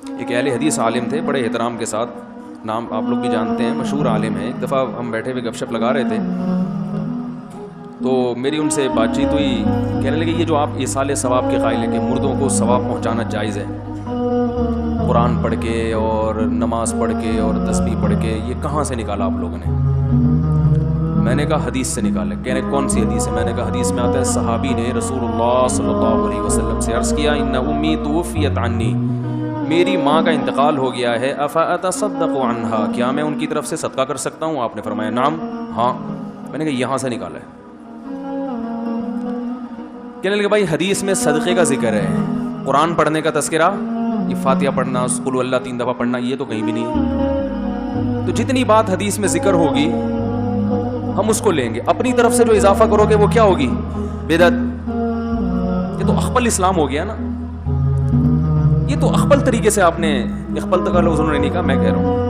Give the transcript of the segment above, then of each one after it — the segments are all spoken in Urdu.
ایک اہل حدیث عالم تھے, بڑے احترام کے ساتھ, نام آپ لوگ بھی جانتے ہیں, مشہور عالم ہیں. ایک دفعہ ہم بیٹھے ہوئے گپ شپ لگا رہے تھے تو میری ان سے بات چیت ہوئی. کہنے لگے یہ جو آپ ایصال ثواب کے قائل ہیں کہ مردوں کو ثواب پہنچانا جائز ہے, قرآن پڑھ کے اور نماز پڑھ کے اور تسبیح پڑھ کے, یہ کہاں سے نکالا آپ لوگوں نے؟ میں نے کہا حدیث سے نکالا. کہنے کون سی حدیث ہے؟ میں نے کہا حدیث میں آتا ہے صحابی نے رسول اللہ صلی اللہ علیہ وسلم سے عرض کیا ان امی توفیت عنی, میری ماں کا انتقال ہو گیا ہے, افاتصدق عنہا, کیا میں ان کی طرف سے صدقہ کر سکتا ہوں؟ آپ نے فرمایا نعم, ہاں. میں نے کہا یہاں سے نکالا ہے. کہنے لگے بھائی حدیث میں صدقے کا ذکر ہے, قرآن پڑھنے کا تذکرہ, یہ فاتحہ پڑھنا, قل اللہ 3 دفعہ پڑھنا, یہ تو کہیں بھی نہیں ہے. تو جتنی بات حدیث میں ذکر ہوگی ہم اس کو لیں گے. اپنی طرف سے جو اضافہ کرو گے وہ کیا ہوگی؟ بدعت. یہ تو اخبل اسلام ہو گیا نا. یہ تو اخبل طریقے سے آپ نے, اخبل تک لفظ انہوں نے نہیں کہا, میں کہہ رہا ہوں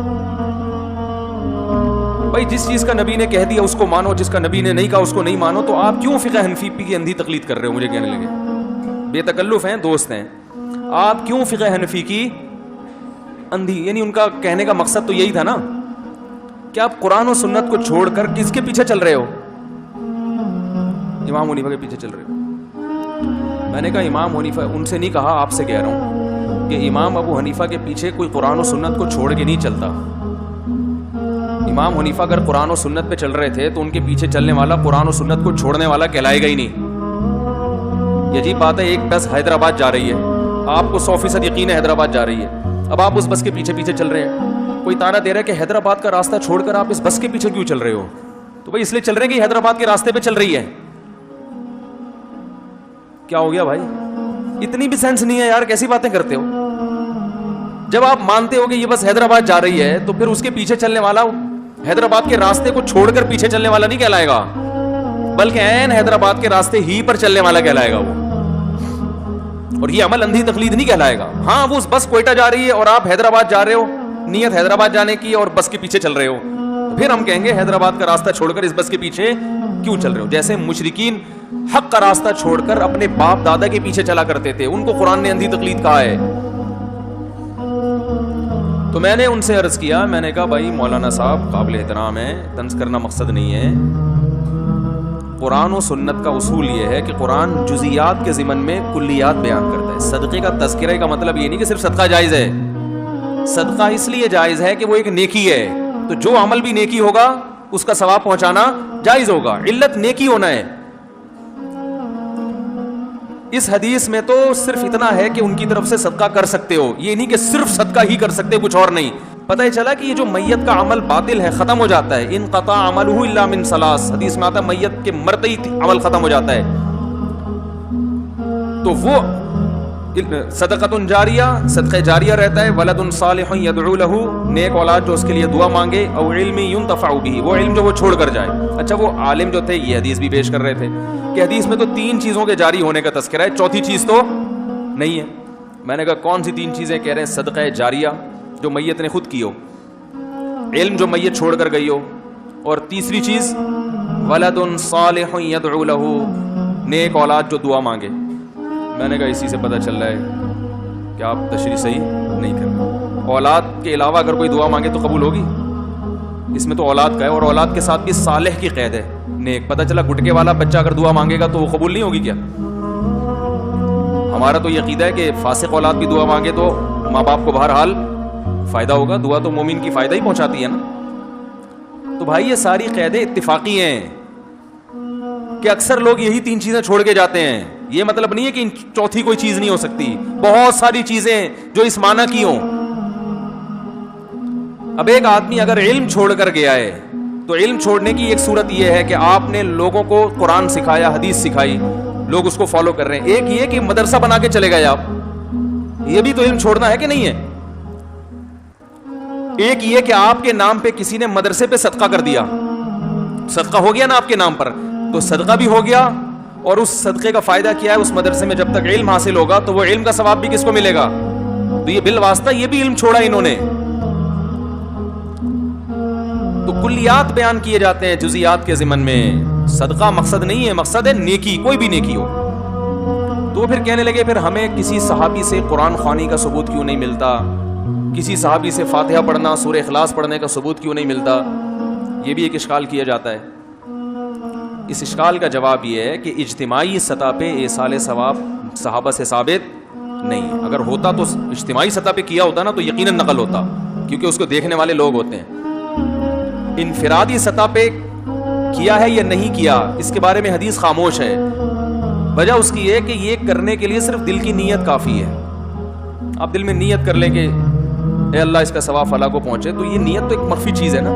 بھائی جس چیز کا نبی نے کہہ دیا اس کو مانو, جس کا نبی نے نہیں کہا اس کو نہیں مانو. تو آپ کیوں فقہ حنفی کی اندھی تقلید کر رہے ہو؟ مجھے کہنے لگے, بے تکلف ہیں, دوست ہیں, آپ کیوں فقہ حنفی کی اندھی؟ یعنی ان کا کہنے کا مقصد تو یہی تھا نا کہ آپ قرآن و سنت کو چھوڑ کر کس کے پیچھے چل رہے ہو؟ امام حنیفہ کے پیچھے چل رہے ہو. میں نے کہا امام حنیفہ, ان سے نہیں کہا, آپ سے کہہ رہا ہوں کہ امام ابو حنیفہ کے پیچھے کوئی قرآن و سنت کو چھوڑ کے نہیں چلتا. امام حنیفہ اگر قرآن و سنت پہ چل رہے تھے تو ان کے پیچھے چلنے والا قرآن و سنت کو چھوڑنے والا کہلائے گا ہی نہیں. یہ عجیب بات ہے, ایک بس حیدرآباد جا رہی ہے, آپ کو 100% یقین ہے حیدرآباد جا رہی ہے, اب آپ اس بس کے پیچھے پیچھے چل رہے ہیں. کوئی تانا دے رہا ہے کہ حیدرآباد کا راستہ چھوڑ کر آپ اس بس کے پیچھے کیوں چل رہے ہو؟ تو بھائی اس لیے چل رہے ہیں کہ حیدرآباد کے راستے پہ چل رہی ہے. کیا ہو گیا بھائی؟ اتنی بھی سینس نہیں ہے یار, کیسی باتیں کرتے ہو؟ جب آپ مانتے ہو کہ یہ بس حیدرآباد جا رہی ہے تو پھر اس کے پیچھے چلنے والا حیدرآباد کے راستے کو چھوڑ کر پیچھے چلنے والا نہیں کہلائے گا, بلکہ عین حیدرآباد کے راستے ہی پر چلنے والا کہلائے گا وہ. اور یہ عمل اندھی تقلید نہیں کہلائے گا. ہاں وہ بس کوئٹہ جا رہی ہے اور آپ حیدرآباد جا رہے ہو, نیت حیدرآباد جانے کی اور بس کے پیچھے چل رہے ہو, پھر ہم کہیں گے حیدرآباد کا راستہ چھوڑ کر اس بس کے پیچھے کیوں چل رہے ہو. جیسے مشرکین حق کا راستہ چھوڑ کر اپنے باپ دادا کے پیچھے چلا کرتے تھے, ان کو قرآن نے اندھی تقلید کہا ہے. تو میں نے ان سے عرض کیا, میں نے کہا بھائی مولانا صاحب قابل احترام ہے, طنز کرنا مقصد نہیں ہے. قرآن و سنت کا اصول یہ ہے کہ قرآن جزیات کے ضمن میں کلیات بیان کرتا ہے. صدقے کا تذکرہ کا مطلب یہ نہیں کہ صرف صدقہ جائز ہے. صدقہ اس لیے جائز ہے کہ وہ ایک نیکی ہے, تو جو عمل بھی نیکی ہوگا اس کا ثواب پہنچانا جائز ہوگا. علت نیکی ہونا ہے. اس حدیث میں تو صرف اتنا ہے کہ ان کی طرف سے صدقہ کر سکتے ہو, یہ نہیں کہ صرف صدقہ ہی کر سکتے, کچھ اور نہیں. پتہ ہی چلا کہ یہ جو میت کا عمل باطل ہے, ختم ہو جاتا ہے. انقطع عملہ الا من ثلاث, حدیث میں آتا ہے میت کے مرتے ہی عمل ختم ہو جاتا ہے. تو وہ صدقۃ جاریہ, صدقہ جاریہ رہتا ہے. ولد صالح یدعو لہ, نیک اولاد جو اس کے لیے دعا مانگے. او علم ينتفع به, وہ علم جو وہ چھوڑ کر جائے. اچھا وہ عالم جو تھے یہ حدیث بھی پیش کر رہے تھے کہ حدیث میں تو 3 چیزوں کے جاری ہونے کا تذکرہ ہے, چوتھی چیز تو نہیں ہے. میں نے کہا کون سی 3 چیزیں؟ کہہ رہے ہیں صدقہ جاریہ جو میت نے خود کی ہو, علم جو میت چھوڑ کر گئی ہو, اور تیسری چیز ولد صالح یدعو لہ, نیک اولاد جو دعا مانگے. میں نے کہا اسی سے پتہ چل رہا ہے کہ آپ تشریح صحیح نہیں کر رہے. اولاد کے علاوہ اگر کوئی دعا مانگے تو قبول ہوگی؟ اس میں تو اولاد کا ہے, اور اولاد کے ساتھ بھی صالح کی قید ہے, نیک. پتہ چلا گٹکے والا بچہ اگر دعا مانگے گا تو وہ قبول نہیں ہوگی کیا؟ ہمارا تو یہ عقیدہ ہے کہ فاسق اولاد بھی دعا مانگے تو ماں باپ کو بہرحال فائدہ ہوگا. دعا تو مومن کی فائدہ ہی پہنچاتی ہے نا. تو بھائی یہ ساری قیدیں اتفاقی ہیں کہ اکثر لوگ یہی 3 چیزیں چھوڑ کے جاتے ہیں. یہ مطلب نہیں ہے کہ چوتھی کوئی چیز نہیں ہو سکتی, بہت ساری چیزیں جو اس معنی کی ہوں. اب ایک آدمی اگر علم چھوڑ کر گیا ہے تو علم چھوڑنے کی ایک صورت یہ ہے کہ آپ نے لوگوں کو قرآن سکھایا, حدیث سکھائی, لوگ اس کو فالو کر رہے ہیں. ایک یہ کہ مدرسہ بنا کے چلے گئے آپ, یہ بھی تو علم چھوڑنا ہے کہ نہیں ہے. ایک یہ کہ آپ کے نام پہ کسی نے مدرسے پہ صدقہ کر دیا, صدقہ ہو گیا نا آپ کے نام پر, تو صدقہ بھی ہو گیا, اور اس صدقے کا فائدہ کیا ہے اس مدرسے میں جب تک علم حاصل ہوگا تو وہ علم کا ثواب بھی کس کو ملے گا؟ تو یہ بالواسطہ یہ بھی علم چھوڑا انہوں نے. تو کلیات بیان کیے جاتے ہیں جزیات کے ضمن میں. صدقہ مقصد نہیں ہے, مقصد ہے نیکی, کوئی بھی نیکی ہو. تو تو پھر کہنے لگے پھر ہمیں کسی صحابی سے قرآن خوانی کا ثبوت کیوں نہیں ملتا, کسی صحابی سے فاتحہ پڑھنا سورہ اخلاص پڑھنے کا ثبوت کیوں نہیں ملتا. یہ بھی ایک اشکال کیا جاتا ہے. اس اشکال کا جواب یہ ہے کہ اجتماعی سطح پہ ایصال ثواب صحابہ سے ثابت نہیں ہے. اگر ہوتا تو اجتماعی سطح پہ کیا ہوتا نا تو یقیناً نقل ہوتا, کیونکہ اس کو دیکھنے والے لوگ ہوتے ہیں. انفرادی سطح پہ کیا ہے یا نہیں کیا اس کے بارے میں حدیث خاموش ہے. وجہ اس کی ہے کہ یہ کرنے کے لیے صرف دل کی نیت کافی ہے. آپ دل میں نیت کر لیں کہ اے اللہ اس کا ثواب فلاں کو پہنچے, تو یہ نیت تو ایک مخفی چیز ہے نا.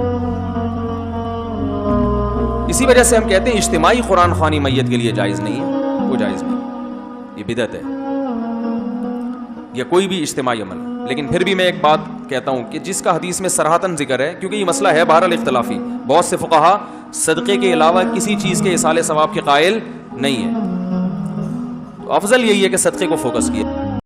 اسی وجہ سے ہم کہتے ہیں اجتماعی قرآن خوانی میت کے لیے جائز نہیں ہے, وہ جائز نہیں, یہ بدعت ہے یا کوئی بھی اجتماعی عمل. لیکن پھر بھی میں ایک بات کہتا ہوں کہ جس کا حدیث میں صراحتاً ذکر ہے, کیونکہ یہ مسئلہ ہے بہرحال اختلافی, بہت سے فقہا صدقے کے علاوہ کسی چیز کے ایصال ثواب کے قائل نہیں ہے, تو افضل یہی ہے کہ صدقے کو فوکس کیا.